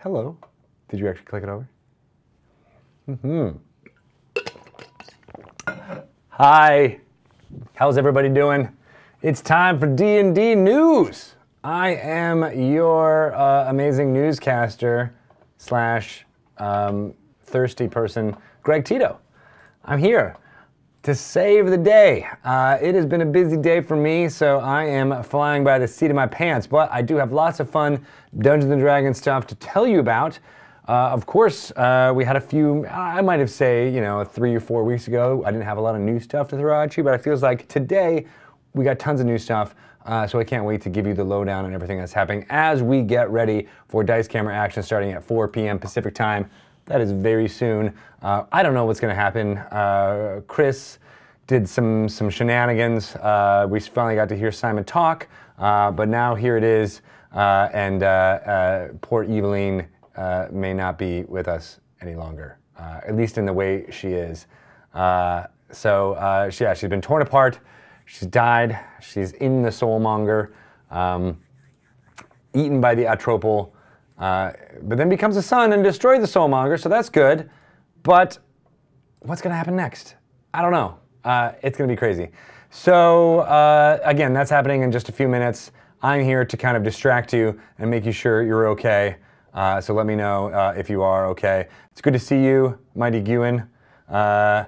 Hello. Did you actually click it over? Hi. How's everybody doing? It's time for D&D news. I am your amazing newscaster slash thirsty person, Greg Tito. I'm here to save the day. It has been a busy day for me, so I am flying by the seat of my pants, but I do have lots of fun Dungeons & Dragons stuff to tell you about. Of course, we had a few, I might have say, 3 or 4 weeks ago, I didn't have a lot of new stuff to throw at you, but it feels like today we got tons of new stuff, so I can't wait to give you the lowdown on everything that's happening as we get ready for Dice Camera action starting at 4 p.m. Pacific time. That is very soon. I don't know what's going to happen. Chris did some shenanigans. We finally got to hear Simon talk, but now here it is, and poor Eveline may not be with us any longer, at least in the way she is. She's been torn apart. She's died. She's in the soulmonger, eaten by the atropal, but then becomes a sun and destroys the soulmonger, so that's good. But what's going to happen next? I don't know. It's going to be crazy. So again, that's happening in just a few minutes. I'm here to kind of distract you and make you sure you're okay. So let me know if you are okay. It's good to see you, Mighty Gwyn. I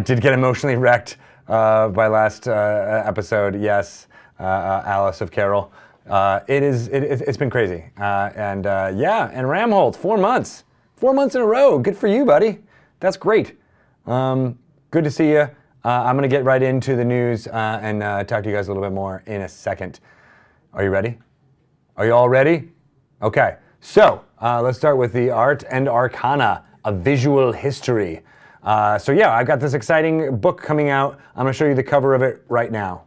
did get emotionally wrecked by last episode. Yes, Alice of Carol. It's been crazy. And Ramholt, 4 months. 4 months in a row. Good for you, buddy. That's great. Good to see you. I'm going to get right into the news and talk to you guys a little bit more in a second. Are you ready? Are you all ready? Okay. So let's start with the Art and Arcana, a visual history. I've got this exciting book coming out. I'm going to show you the cover of it right now.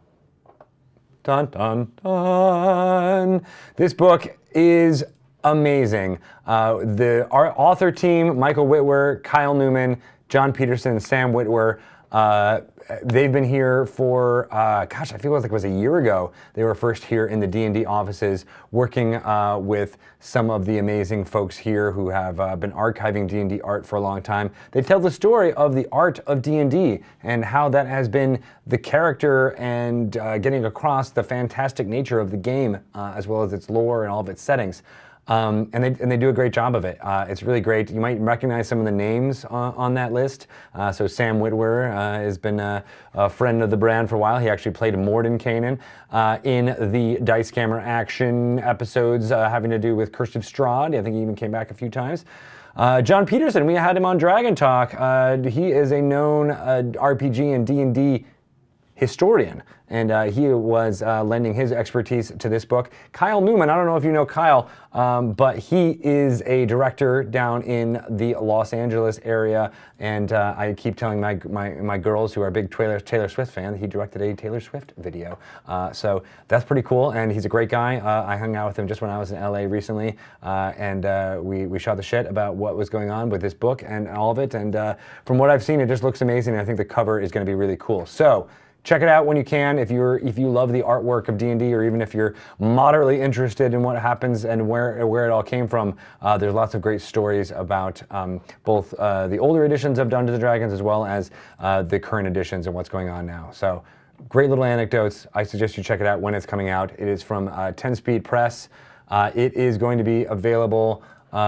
Dun, dun, dun. This book is amazing. Our author team, Michael Whitwer, Kyle Newman, John Peterson, Sam Whitwer, they've been here for, I feel like it was a year ago. They were first here in the D&D offices working with some of the amazing folks here who have been archiving D&D art for a long time. They tell the story of the art of D&D and how that has been the character and getting across the fantastic nature of the game as well as its lore and all of its settings. And they do a great job of it. It's really great. You might recognize some of the names on that list. So Sam Whitwer has been a friend of the brand for a while. He actually played Mordenkainen in the Dice Camera action episodes having to do with Curse of Strahd. I think he even came back a few times. John Peterson, we had him on Dragon Talk. He is a known RPG and D&D historian, and he was lending his expertise to this book. Kyle Newman, I don't know if you know Kyle, but he is a director down in the Los Angeles area, and I keep telling my girls who are big Taylor Swift fans, he directed a Taylor Swift video. So that's pretty cool, and he's a great guy. I hung out with him just when I was in LA recently, and we shot the shit about what was going on with this book and all of it, and from what I've seen, it just looks amazing. I think the cover is going to be really cool. So check it out when you can. If you love the artwork of D&D, or even if you're moderately interested in what happens and where it all came from, there's lots of great stories about both the older editions of Dungeons & Dragons as well as the current editions and what's going on now. So great little anecdotes. I suggest you check it out when it's coming out. It is from 10 Speed Press. It is going to be available. They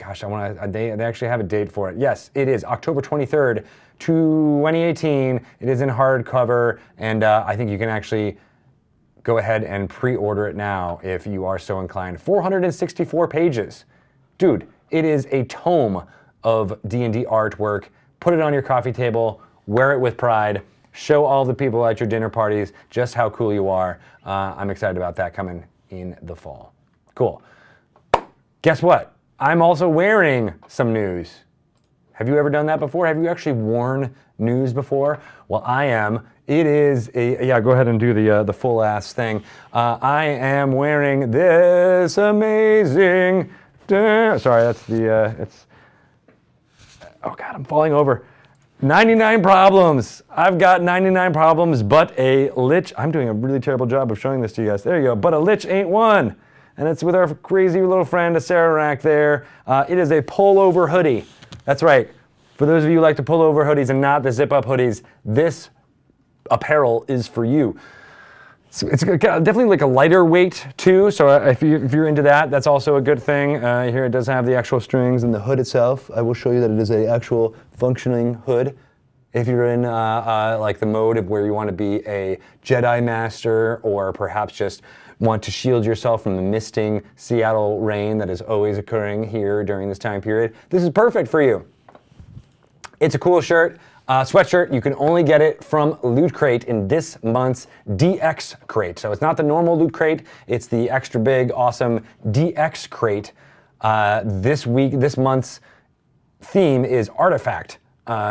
actually have a date for it. Yes, it is October 23rd. 2018. It is in hardcover, and I think you can actually go ahead and pre-order it now if you are so inclined. 464 pages. Dude, it is a tome of D&D artwork. Put it on your coffee table, wear it with pride, show all the people at your dinner parties just how cool you are. I'm excited about that coming in the fall. Cool. Guess what? I'm also wearing some news. Have you ever done that before? Have you actually worn news before? Well, I am. It is a, go ahead and do the full ass thing. I am wearing this amazing, sorry, that's oh God, I'm falling over. 99 problems. I've got 99 problems, but a lich, I'm doing a really terrible job of showing this to you guys. There you go, but a lich ain't one. and it's with our crazy little friend, Sarah Rack there. It is a pullover hoodie. That's right. For those of you who like to pull over hoodies and not the zip-up hoodies, this apparel is for you. So it's definitely like a lighter weight too, so if you're into that, that's also a good thing. Here it does have the actual strings and the hood itself. I will show you that it is an actual functioning hood. If you're in like the mode of where you want to be a Jedi Master, or perhaps just want to shield yourself from the misting Seattle rain that is always occurring here during this time period, this is perfect for you. It's a cool shirt, sweatshirt. You can only get it from Loot Crate in this month's DX Crate. So it's not the normal Loot Crate, it's the extra big, awesome DX Crate. This month's theme is Artifact.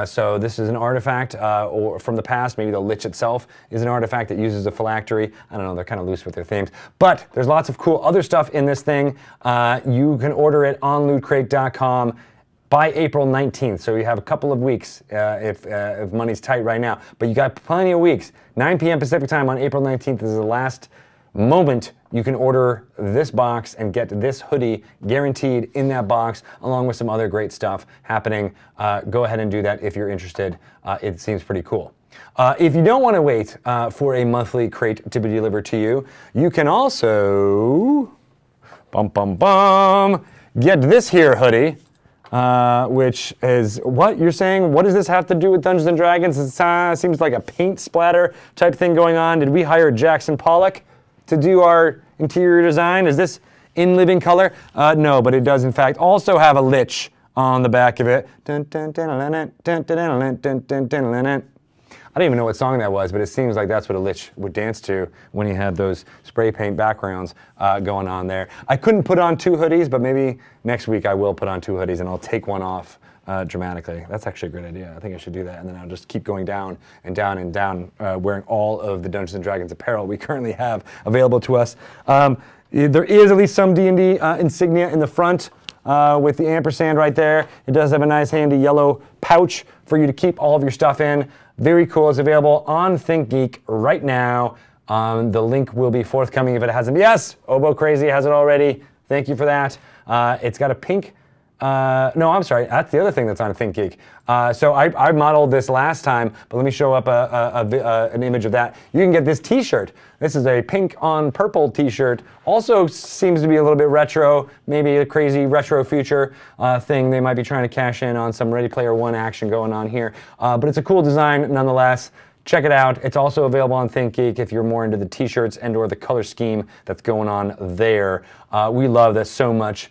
So this is an artifact or from the past. Maybe the Lich itself is an artifact that uses a phylactery. I don't know, they're kind of loose with their themes. But there's lots of cool other stuff in this thing. You can order it on lootcrate.com by April 19th. So you have a couple of weeks if money's tight right now. But you got plenty of weeks. 9 p.m. Pacific time on April 19th is the last moment you can order this box and get this hoodie guaranteed in that box, along with some other great stuff happening. Go ahead and do that if you're interested. It seems pretty cool. If you don't want to wait for a monthly crate to be delivered to you, you can also get this here hoodie, which is what you're saying. What does this have to do with Dungeons and Dragons? It seems like a paint splatter type thing going on. Did we hire Jackson Pollock to do our interior design? Is this in living color? No, but it does in fact also have a lich on the back of it. I don't even know what song that was, but it seems like that's what a lich would dance to when he had those spray paint backgrounds going on there. I couldn't put on 2 hoodies, but maybe next week I will put on 2 hoodies and I'll take one off dramatically. That's actually a great idea. I think I should do that, and then I'll just keep going down and down and down, wearing all of the Dungeons & Dragons apparel we currently have available to us. There is at least some D&D insignia in the front with the ampersand right there. It does have a nice handy yellow pouch for you to keep all of your stuff in. Very cool. It's available on ThinkGeek right now. The link will be forthcoming if it hasn't. Yes, Obo Crazy has it already. Thank you for that. It's got a pink. No, I'm sorry. That's the other thing that's on ThinkGeek. So I modeled this last time, but let me show up an image of that. You can get this T-shirt. This is a pink on purple T-shirt. Also seems to be a little bit retro, maybe a crazy retro future thing. They might be trying to cash in on some Ready Player One action going on here. But it's a cool design nonetheless. Check it out. It's also available on ThinkGeek if you're more into the T-shirts and or the color scheme that's going on there. We love this so much.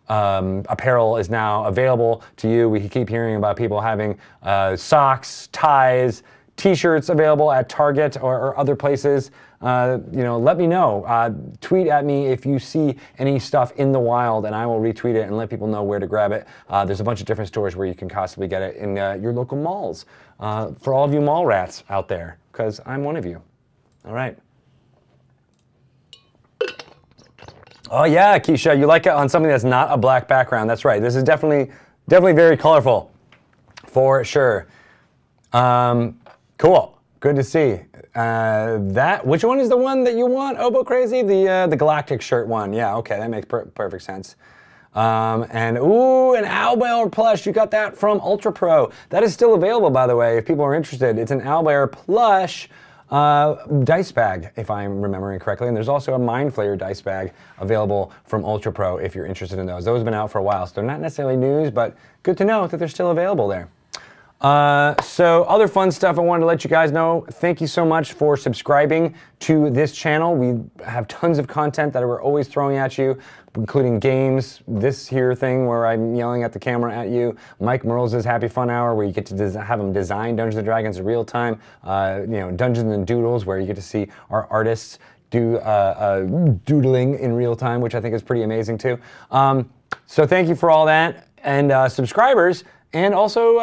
Apparel is now available to you. We keep hearing about people having socks, ties, T-shirts available at Target or other places. Let me know. Tweet at me if you see any stuff in the wild, and I will retweet it and let people know where to grab it. There's a bunch of different stores where you can possibly get it in your local malls. For all of you mall rats out there, because I'm one of you. All right. Oh yeah, Keisha, you like it on something that's not a black background. That's right. This is definitely very colorful, for sure. Cool. Good to see. Which one is the one that you want, Obo Crazy? The Galactic shirt one. Yeah. Okay, that makes perfect sense. And ooh, an Owlbear plush. You got that from Ultra Pro. That is still available, by the way, if people are interested. It's an Owlbear plush. Dice bag, if I'm remembering correctly, and there's also a Mind Flayer dice bag available from Ultra Pro if you're interested in those. Those have been out for a while, so they're not necessarily news, but good to know that they're still available there. So other fun stuff I wanted to let you guys know. Thank you so much for subscribing to this channel. We have tons of content that we're always throwing at you, including games, this here thing where I'm yelling at the camera at you, Mike Merles' Happy Fun Hour where you get to have him design Dungeons & Dragons in real time, Dungeons and Doodles where you get to see our artists do doodling in real time, which I think is pretty amazing too. So thank you for all that. And subscribers, and also,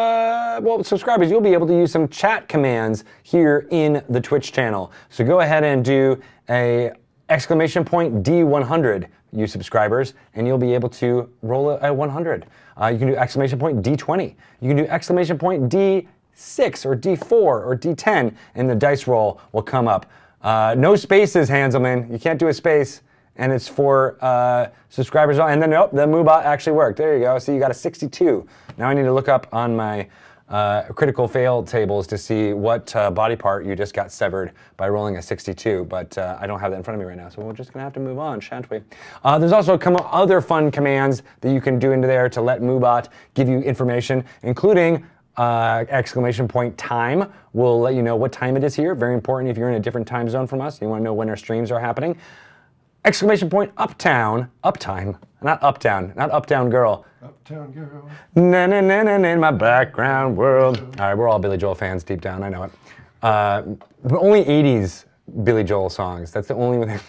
subscribers, you'll be able to use some chat commands here in the Twitch channel. So go ahead and do a !D100, you subscribers, and you'll be able to roll a 100. You can do !D20. You can do !D6 or D4 or D10, and the dice roll will come up. No spaces, Hanselman. You can't do a space. and it's for subscribers. And then, nope, the MooBot actually worked. There you go. So you got a 62. Now I need to look up on my critical fail tables to see what body part you just got severed by rolling a 62, but I don't have that in front of me right now, so we're just gonna have to move on, shan't we? There's also other fun commands that you can do into there to let MooBot give you information, including exclamation point time will let you know what time it is here. Very important if you're in a different time zone from us. You want to know when our streams are happening. Exclamation point uptime, not uptown girl. Uptown girl. Na na na na in my background world. All right, we're all Billy Joel fans deep down. I know it. But only 80s Billy Joel songs. That's the only one.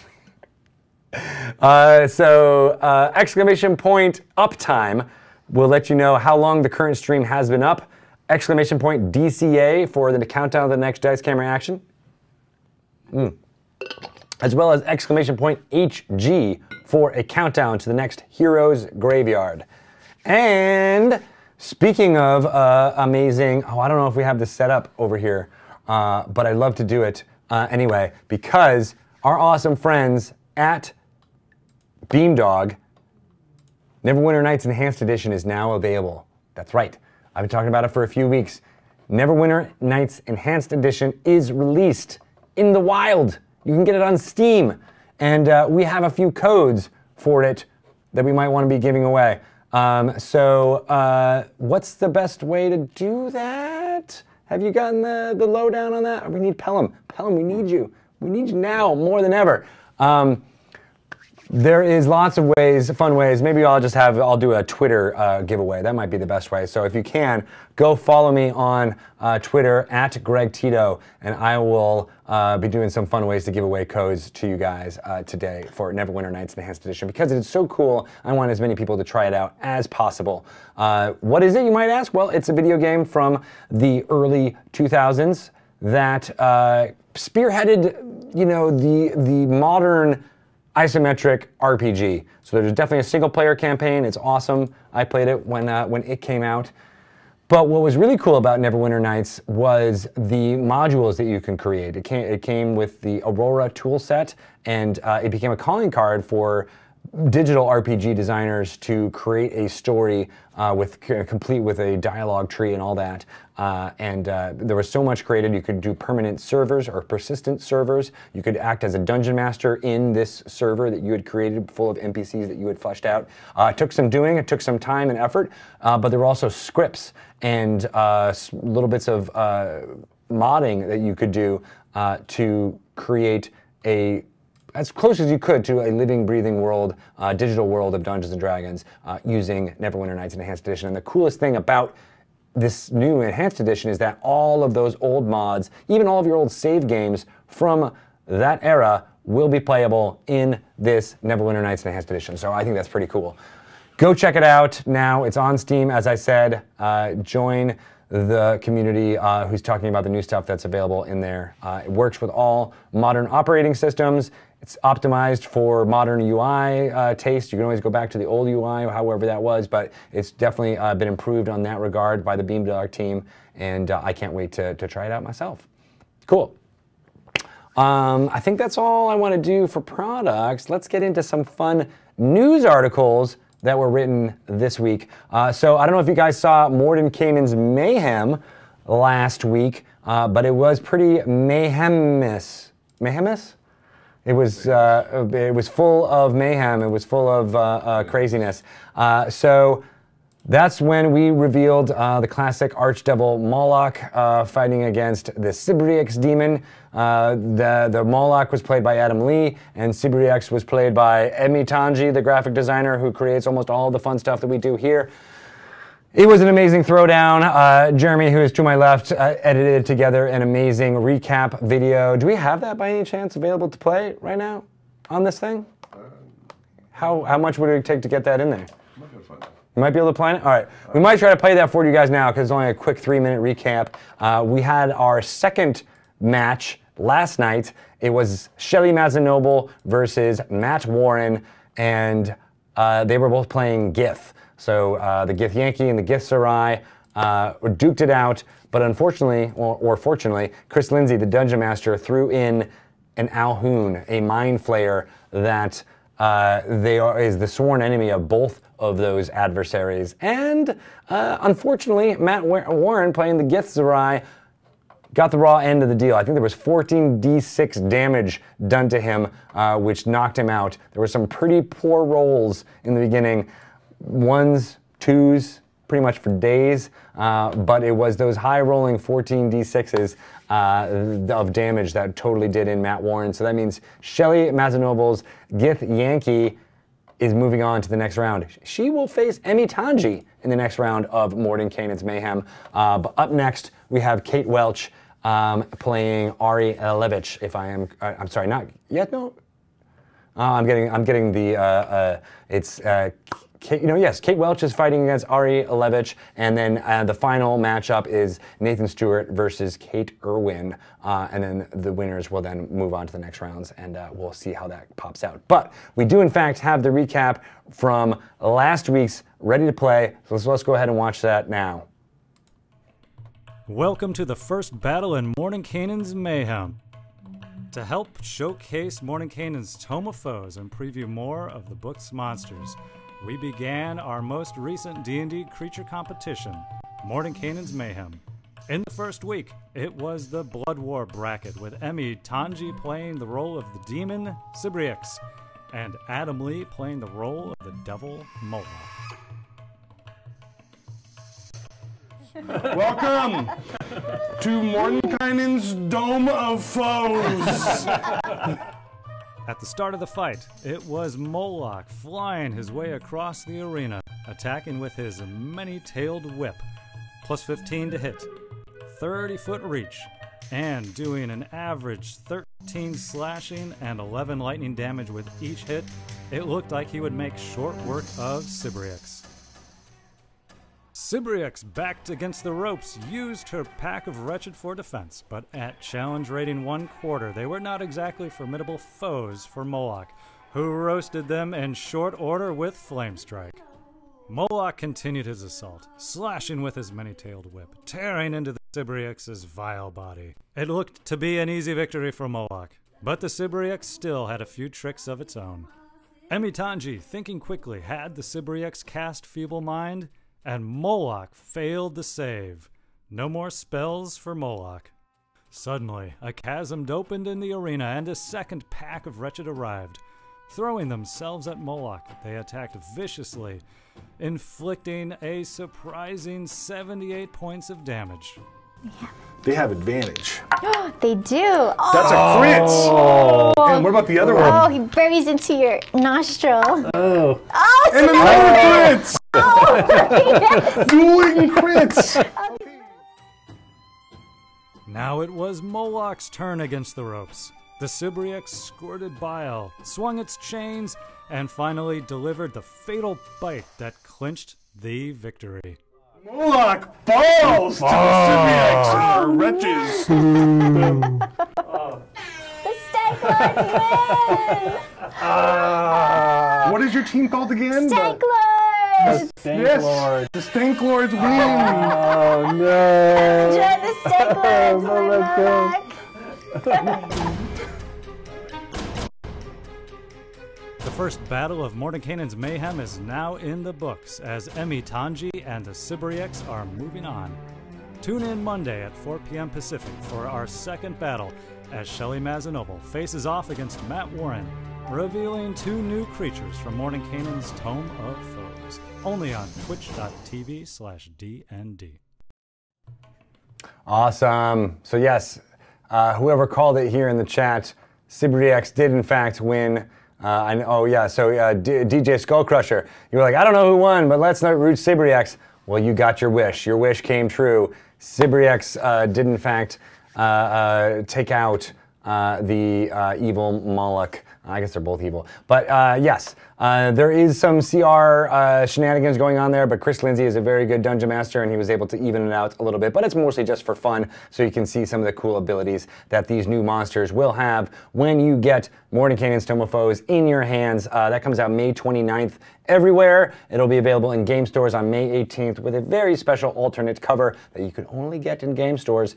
Exclamation point uptime will let you know how long the current stream has been up. Exclamation point DCA for the countdown to the next Dice Camera action. As well as exclamation point HG for a countdown to the next Hero's Graveyard. And speaking of amazing, I don't know if we have this set up over here, but I'd love to do it anyway, because our awesome friends at Beamdog, Neverwinter Nights Enhanced Edition is now available. That's right. I've been talking about it for a few weeks. Neverwinter Nights Enhanced Edition is released in the wild. You can get it on Steam. And we have a few codes for it that we might want to be giving away. What's the best way to do that? Have you gotten the lowdown on that? We need Pelham. Pelham, we need you. We need you now more than ever. There is lots of ways, fun ways. Maybe I'll do a Twitter giveaway. That might be the best way. So if you can, go follow me on Twitter at Greg Tito, and I will be doing some fun ways to give away codes to you guys today for Neverwinter Nights Enhanced Edition. Because it is so cool, I want as many people to try it out as possible. What is it, you might ask? Well, it's a video game from the early 2000s that spearheaded, the modern isometric RPG. So there's definitely a single-player campaign. It's awesome. I played it when it came out. But what was really cool about Neverwinter Nights was the modules that you can create. It came with the Aurora toolset, and it became a calling card for digital RPG designers to create a story complete with a dialogue tree and all that. There was so much created. You could do permanent servers or persistent servers. You could act as a dungeon master in this server that you had created full of NPCs that you had fleshed out. It took some doing, it took some time and effort, but there were also scripts and little bits of modding that you could do to create as close as you could to a living, breathing world, digital world of Dungeons & Dragons using Neverwinter Nights Enhanced Edition. And the coolest thing about this new Enhanced Edition is that all of those old mods, even all of your old save games from that era, will be playable in this Neverwinter Nights Enhanced Edition. So I think that's pretty cool. Go check it out now. It's on Steam, as I said. Join the community who's talking about the new stuff that's available in there. It works with all modern operating systems. It's optimized for modern UI taste. You can always go back to the old UI, however that was, but it's definitely been improved on that regard by the Beamdog team, and I can't wait to try it out myself. Cool. I think that's all I want to do for products. Let's get into some fun news articles that were written this week. So I don't know if you guys saw Mordenkainen's Mayhem last week, but it was pretty mayhemous. Mayhemous? It was full of mayhem. It was full of craziness. So that's when we revealed the classic Archdevil Moloch fighting against the Sybriax demon. The Moloch was played by Adam Lee, and Sybriax was played by Emi Tanji, the graphic designer who creates almost all the fun stuff that we do here. It was an amazing throwdown. Jeremy, who is to my left, edited together an amazing recap video. Do we have that by any chance available to play right now on this thing? How much would it take to get that in there? You might be able to play it? All right. We might try to play that for you guys now because it's only a quick 3-minute recap. We had our second match last night. It was Shelly Mazanoble versus Matt Warren, and they were both playing Gith. So the Gith Yankee and the Gith Sarai duked it out, but unfortunately, or fortunately, Chris Lindsay, the Dungeon Master, threw in an Alhoon, a Mind Flayer that is the sworn enemy of both of those adversaries. And unfortunately, Matt Warren, playing the Githzerai, got the raw end of the deal. I think there was 14d6 damage done to him, which knocked him out. There were some pretty poor rolls in the beginning. 1s, 2s, pretty much for days, but it was those high-rolling 14d6s of damage that totally did in Matt Warren. So that means Shelly Mazinoble's Gith Yankee is moving on to the next round. She will face Emmy Tanji in the next round of Mordenkainen's Mayhem. But up next, we have Kate Welch playing Ari Levich. If I am, I'm sorry, not yet. No, I'm getting the. It's. Kate, yes, Kate Welch is fighting against Ari Levich, and then the final matchup is Nathan Stewart versus Kate Irwin, and then the winners will then move on to the next rounds, and we'll see how that pops out. But we do, in fact, have the recap from last week's Ready to Play, so let's go ahead and watch that now. Welcome to the first battle in Mordenkainen's Mayhem. To help showcase Mordenkainen's Tome of Foes and preview more of the book's monsters, we began our most recent D&D creature competition, Mordenkainen's Mayhem. In the first week, it was the Blood War bracket, with Emmy Tanji playing the role of the demon, Sibriex, and Adam Lee playing the role of the devil, Moloch. Welcome to Mordenkainen's Dome of Foes. At the start of the fight, it was Moloch flying his way across the arena, attacking with his many-tailed whip, plus 15 to hit, 30-foot reach, and doing an average 13 slashing and 11 lightning damage with each hit. It looked like he would make short work of Sibriex. Sibriex, backed against the ropes, used her Pack of Wretched for defense, but at challenge rating 1/4, they were not exactly formidable foes for Moloch, who roasted them in short order with Flame Strike. Moloch continued his assault, slashing with his many-tailed whip, tearing into the Sibriex's vile body. It looked to be an easy victory for Moloch, but the Sibriex still had a few tricks of its own. Emmy Tanji, thinking quickly, had the Sibriex cast Feeble Mind, and Moloch failed the save. No more spells for Moloch. Suddenly, a chasm opened in the arena, and a second pack of Wretched arrived. Throwing themselves at Moloch, they attacked viciously, inflicting a surprising 78 points of damage. Yeah. They have advantage. They do. Oh. That's a crit! Oh. And what about the other one? Oh, he buries into your nostril. Oh. Oh, and another crit! Oh, Dueling crits! Now it was Moloch's turn against the ropes. The Sibriex squirted bile, swung its chains, and finally delivered the fatal bite that clinched the victory. Moloch falls to the Sibriex and her wretches. The Stank Lords win! What is your team called again? Stank Lords! Yes, the Stank Lords win. Oh no! Join the Stank Lords, Moloch! The first battle of Mordenkainen's Mayhem is now in the books, as Emmy Tanji and the Sibriex are moving on. Tune in Monday at 4 p.m. Pacific for our second battle, as Shelly Mazinoble faces off against Matt Warren, revealing 2 new creatures from Mordenkainen's Tome of Foes, only on twitch.tv/DND. Awesome. So yes, whoever called it here in the chat, Sibriex did in fact win. So DJ Skullcrusher, you were like, I don't know who won, but let's not root Sibriex. Well, you got your wish. Your wish came true. Sibriex did in fact take out the evil Moloch. I guess they're both evil. But yes, there is some CR shenanigans going on there, but Chris Lindsay is a very good dungeon master, and he was able to even it out a little bit. But it's mostly just for fun, so you can see some of the cool abilities that these new monsters will have when you get Mordenkainen's Tome of Foes in your hands. That comes out May 29th everywhere. It'll be available in game stores on May 18th with a very special alternate cover that you can only get in game stores.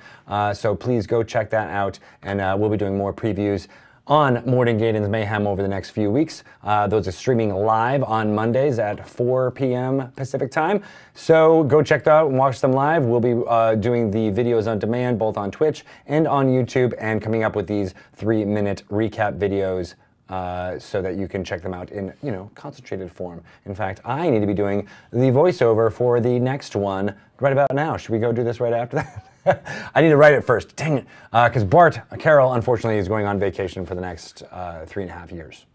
So please go check that out, and we'll be doing more previews on Mordenkainen's Mayhem over the next few weeks. Those are streaming live on Mondays at 4 p.m. Pacific time. So go check that out and watch them live. We'll be doing the videos on demand, both on Twitch and on YouTube, and coming up with these 3-minute recap videos so that you can check them out in, concentrated form. In fact, I need to be doing the voiceover for the next one right about now. Should we go do this right after that? I need to write it first. Dang it. Because Bart Carroll, unfortunately, is going on vacation for the next 3.5 years.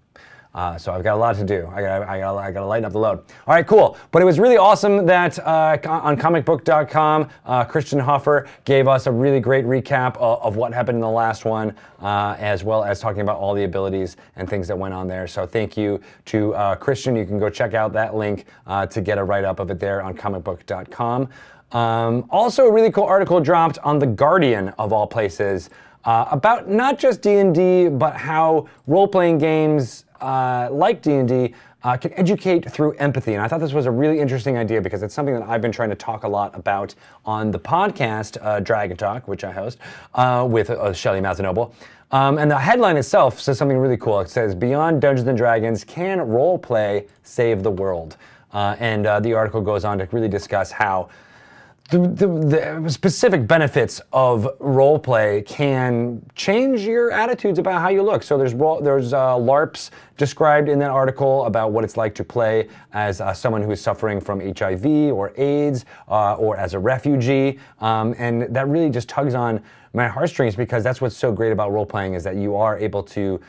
So I've got a lot to do. I gotta lighten up the load. All right, cool. But it was really awesome that on comicbook.com, Christian Hoffer gave us a really great recap of what happened in the last one, as well as talking about all the abilities and things that went on there. So thank you to Christian. You can go check out that link to get a write-up of it there on comicbook.com. Also, a really cool article dropped on The Guardian, of all places, about not just D&D, but how role-playing games like D&D can educate through empathy. And I thought this was a really interesting idea because it's something that I've been trying to talk a lot about on the podcast, Dragon Talk, which I host, with Shelley Mazanoble. And the headline itself says something really cool. It says, "Beyond Dungeons & Dragons, can role-play save the world?" And the article goes on to really discuss how the specific benefits of roleplay can change your attitudes about how you look. So there's LARPs described in that article about what it's like to play as someone who is suffering from HIV or AIDS or as a refugee. And that really just tugs on my heartstrings because that's what's so great about role-playing is that you are able to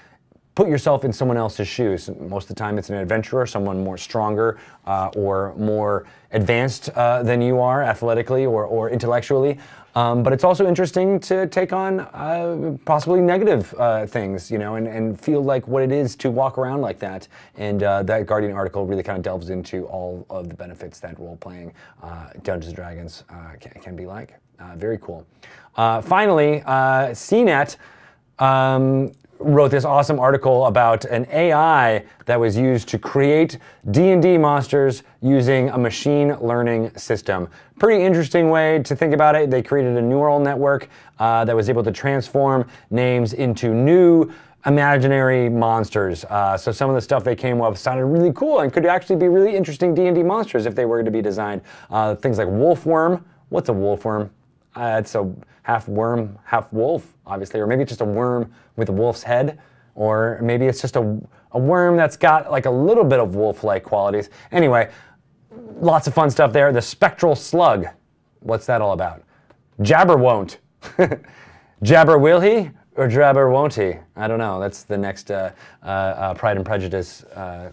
put yourself in someone else's shoes. Most of the time it's an adventurer, someone more stronger or more advanced than you are athletically or intellectually. But it's also interesting to take on possibly negative things, and feel like what it is to walk around like that. And that Guardian article really kind of delves into all of the benefits that role-playing Dungeons & Dragons can be like. Very cool. Finally, CNET wrote this awesome article about an AI that was used to create D&D monsters using a machine learning system. Pretty interesting way to think about it. They created a neural network that was able to transform names into new imaginary monsters. So some of the stuff they came up with sounded really cool and could actually be really interesting D&D monsters if they were to be designed. Things like wolfworm. What's a wolfworm? It's a half worm, half wolf, obviously, or maybe it's just a worm with a wolf's head, or maybe it's just a worm that's got like a little bit of wolf-like qualities. Anyway, lots of fun stuff there. The spectral slug, what's that all about? Jabber won't. Jabber will he? Or Jabber won't he? I don't know. That's the next Pride and Prejudice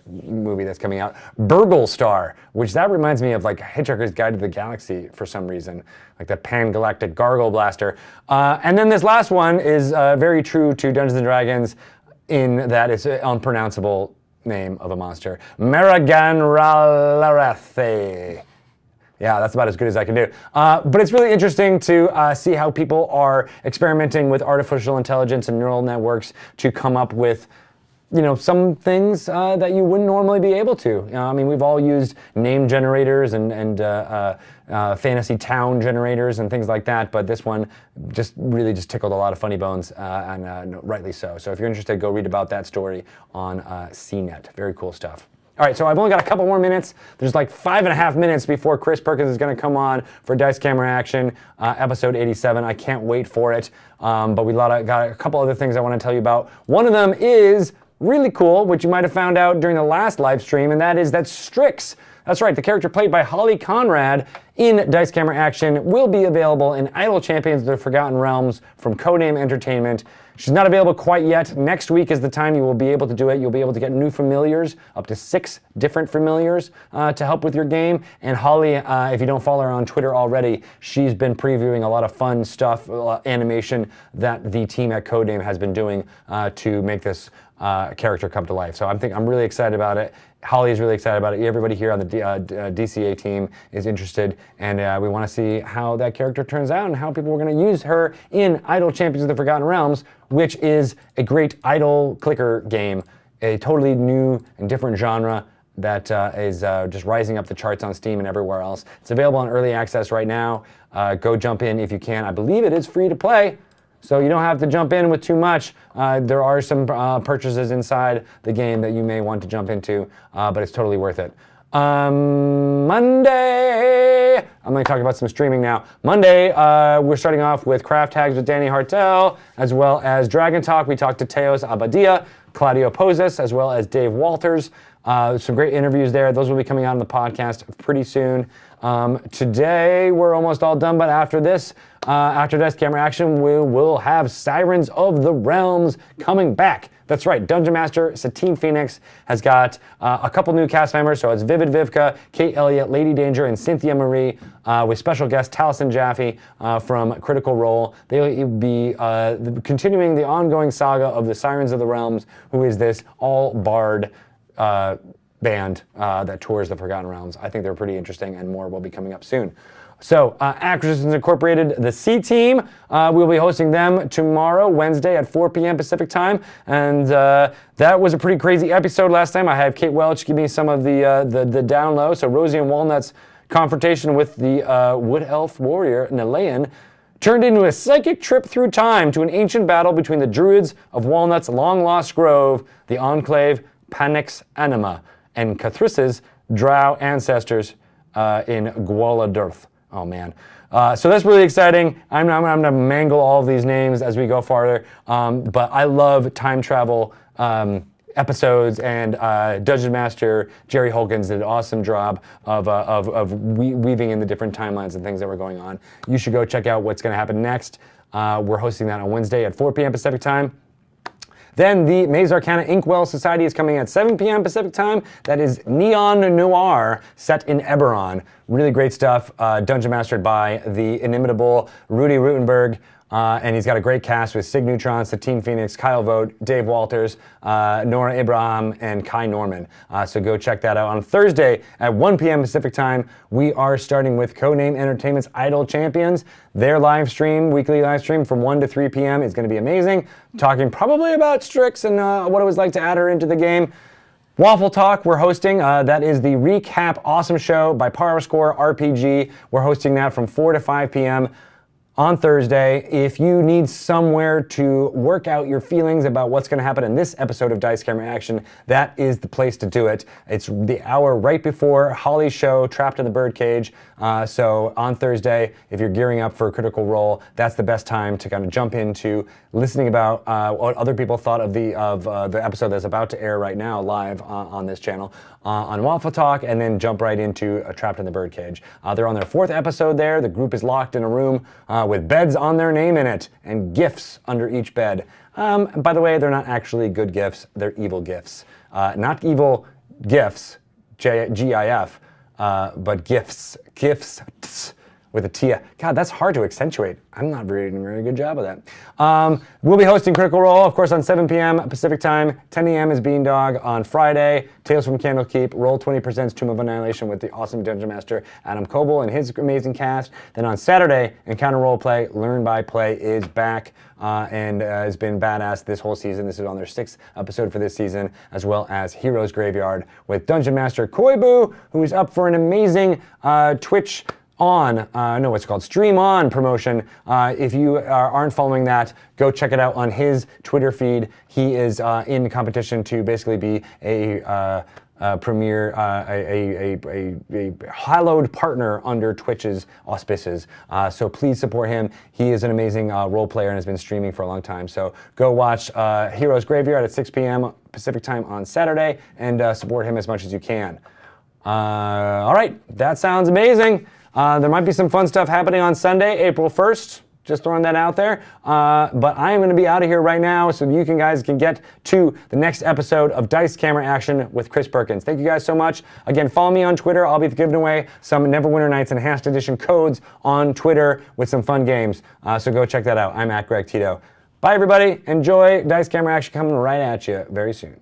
movie that's coming out. Burgle Star, which that reminds me of like Hitchhiker's Guide to the Galaxy for some reason, like the pan-galactic gargle blaster. And then this last one is very true to Dungeons & Dragons in that it's an unpronounceable name of a monster. Maraganralathe. Yeah, that's about as good as I can do. But it's really interesting to see how people are experimenting with artificial intelligence and neural networks to come up with, some things that you wouldn't normally be able to. I mean, we've all used name generators and fantasy town generators and things like that, but this one just tickled a lot of funny bones, and rightly so. So if you're interested, go read about that story on CNET. Very cool stuff. All right, so I've only got a couple more minutes. There's like 5.5 minutes before Chris Perkins is going to come on for Dice Camera Action, episode 87. I can't wait for it. But we got a couple other things I want to tell you about. One of them is really cool, which you might have found out during the last live stream, and that is that Strix, that's right, the character played by Holly Conrad in Dice Camera Action, will be available in Idle Champions of the Forgotten Realms from Codename Entertainment. She's not available quite yet. Next week is the time you will be able to do it. You'll be able to get new familiars, up to 6 different familiars to help with your game. And Holly, if you don't follow her on Twitter already, she's been previewing a lot of fun stuff, animation that the team at Codename has been doing to make this character come to life. So I'm really excited about it. Holly is really excited about it. Everybody here on the DCA team is interested, and we want to see how that character turns out and how people are going to use her in Idle Champions of the Forgotten Realms, which is a great idle clicker game, a totally new and different genre that is just rising up the charts on Steam and everywhere else. It's available on early access right now. Go jump in if you can. I believe it is free to play. So you don't have to jump in with too much. There are some purchases inside the game that you may want to jump into, but it's totally worth it. Monday, I'm going to talk about some streaming now. Monday, we're starting off with Craft Tags with Danny Hartel, as well as Dragon Talk. We talked to Teos Abadia, Claudio Pozas, as well as Dave Walters. Some great interviews there. Those will be coming out on the podcast pretty soon. Today, we're almost all done, but after this, after Dice Camera Action, we will have Sirens of the Realms coming back. That's right, Dungeon Master Satine Phoenix has got a couple new cast members, so it's Vivid Vivka, Kate Elliott, Lady Danger, and Cynthia Marie, with special guest Taliesin Jaffe from Critical Role. They'll be continuing the ongoing saga of the Sirens of the Realms, who is this all-bard band that tours the Forgotten Realms. I think they're pretty interesting, and more will be coming up soon. So, Acquisitions Incorporated, the C-Team, we'll be hosting them tomorrow, Wednesday at 4 p.m. Pacific time, and that was a pretty crazy episode last time. I had Kate Welch give me some of the down low. So Rosie and Walnut's confrontation with the Wood Elf warrior, Nalayan, turned into a psychic trip through time to an ancient battle between the Druids of Walnut's long-lost grove, the Enclave Panix Anima, and Cathris's Drow ancestors in Gwaladirth. Oh, man. So that's really exciting. I'm going to mangle all of these names as we go farther. But I love time travel episodes, and Dungeon Master Jerry Holkins did an awesome job of weaving in the different timelines and things that were going on. You should go check out what's going to happen next. We're hosting that on Wednesday at 4 p.m. Pacific time. Then the Maze Arcana Inkwell Society is coming at 7 p.m. Pacific time. That is Neon Noir set in Eberron. Really great stuff. Dungeon mastered by the inimitable Rudy Rutenberg. And he's got a great cast with Sig Neutron, Satine Phoenix, Kyle Vogt, Dave Walters, Nora Abraham, and Kai Norman. So go check that out. On Thursday at 1 p.m. Pacific time, we are starting with Codename Entertainment's Idol Champions. Their live stream, weekly live stream from 1 to 3 p.m. is going to be amazing. Talking probably about Strix and what it was like to add her into the game. Waffle Talk, we're hosting. That is the recap awesome show by Power Score RPG. We're hosting that from 4 to 5 p.m. on Thursday. If you need somewhere to work out your feelings about what's going to happen in this episode of Dice Camera Action, that is the place to do it. It's the hour right before Holly's show, Trapped in the Birdcage. So on Thursday, if you're gearing up for a Critical Role, that's the best time to kind of jump into listening about what other people thought of the episode that's about to air right now live on this channel on Waffle Talk, and then jump right into Trapped in the Birdcage. They're on their 4th episode there. The group is locked in a room with beds on their name in it and gifts under each bed. By the way, they're not actually good gifts. They're evil gifts. Not evil gifts, G-I-F, but gifts. Gifts with a T. God, that's hard to accentuate. I'm not doing a very good job of that. We'll be hosting Critical Role, of course, on 7 p.m. Pacific time. 10 a.m. is Beandog on Friday. Tales from Candlekeep. Roll20 presents Tomb of Annihilation with the awesome Dungeon Master Adam Coble and his amazing cast. Then on Saturday, Encounter Roleplay, Learn by Play is back and has been badass this whole season. This is on their 6th episode for this season, as well as Heroes Graveyard with Dungeon Master Koibu, who is up for an amazing Twitch Stream On promotion. If you aren't following that, go check it out on his Twitter feed. He is in competition to basically be a premier, a hallowed partner under Twitch's auspices. So please support him. He is an amazing role player and has been streaming for a long time. So go watch Heroes Graveyard at 6 p.m. Pacific time on Saturday and support him as much as you can. All right, that sounds amazing. There might be some fun stuff happening on Sunday, April 1st. Just throwing that out there. But I am going to be out of here right now so you guys can get to the next episode of Dice Camera Action with Chris Perkins. Thank you guys so much. Again, follow me on Twitter. I'll be giving away some Neverwinter Nights Enhanced Edition codes on Twitter with some fun games. So go check that out. I'm at Greg Tito. Bye, everybody. Enjoy Dice Camera Action coming right at you very soon.